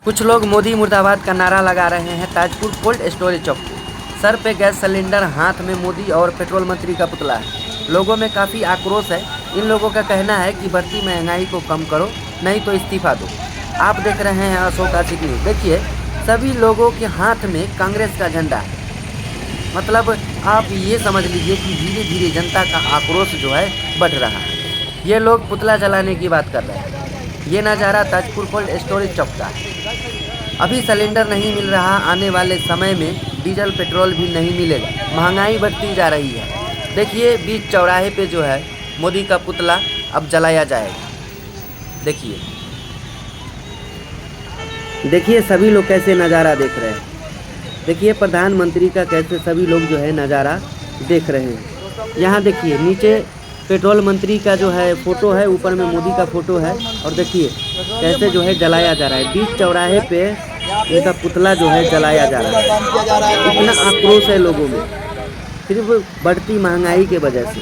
कुछ लोग मोदी मुर्दाबाद का नारा लगा रहे हैं ताजपुर कोल्ड स्टोरेज चौक पे। सर पे गैस सिलेंडर, हाथ में मोदी और पेट्रोल मंत्री का पुतला है। लोगों में काफ़ी आक्रोश है। इन लोगों का कहना है कि बढ़ती महंगाई को कम करो, नहीं तो इस्तीफा दो। आप देख रहे हैं अशोक आशिक न्यूज़। देखिए, सभी लोगों के हाथ में कांग्रेस का झंडा है। मतलब आप ये समझ लीजिए कि धीरे धीरे जनता का आक्रोश जो है बढ़ रहा है। ये लोग पुतला जलाने की बात कर रहे हैं। ये नज़ारा ताजपुर कोल्ड स्टोरेज चौक का है। अभी सिलेंडर नहीं मिल रहा, आने वाले समय में डीजल पेट्रोल भी नहीं मिलेगा। महंगाई बढ़ती जा रही है। देखिए, बीच चौराहे पे जो है मोदी का पुतला अब जलाया जाएगा। देखिए देखिए सभी लोग कैसे नज़ारा देख रहे हैं। देखिए प्रधानमंत्री का कैसे सभी लोग जो है नज़ारा देख रहे हैं। यहाँ देखिए नीचे पेट्रोल मंत्री का जो है फ़ोटो है, ऊपर में मोदी का फ़ोटो है। और देखिए कैसे जो है जलाया जा रहा है। बीच चौराहे पे उनका पुतला जो है जलाया जा रहा है। इतना आक्रोश है लोगों में, सिर्फ बढ़ती महंगाई के वजह से।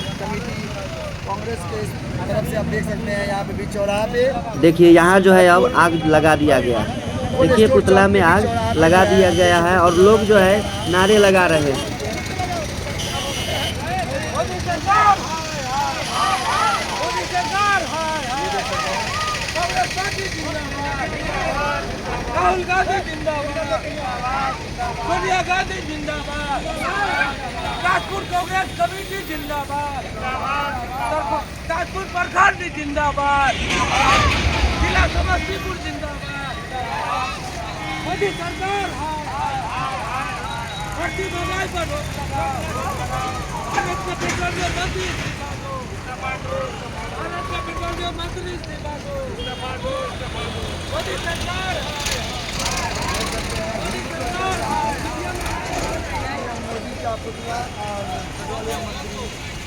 कांग्रेस के तरफ से आप देख सकते हैं यहाँ पे बीच चौराहा पे। देखिए यहाँ जो है अब आग लगा दिया गया है। देखिए पुतला में आग लगा दिया गया है और लोग जो है नारे लगा रहे हैं। राहुल गांधी जिंदाबाद, सोनिया गांधी जिंदाबाद, ताजपुर कांग्रेस कमेटी जिंदाबाद, ताजपुर प्रखंड जिंदाबाद, जिला समस्तीपुर जिंदाबाद। मोदी सरकार बढ़ती महंगाई पर रोक लगाओ। भारत के पेट्रोलियम मंत्री इस्तीफा दो। भारत के पेट्रोलियम मंत्री इस्तीफा दो। मोदी सरकार मोदी का पुतला और पेट्रोलियम मंत्री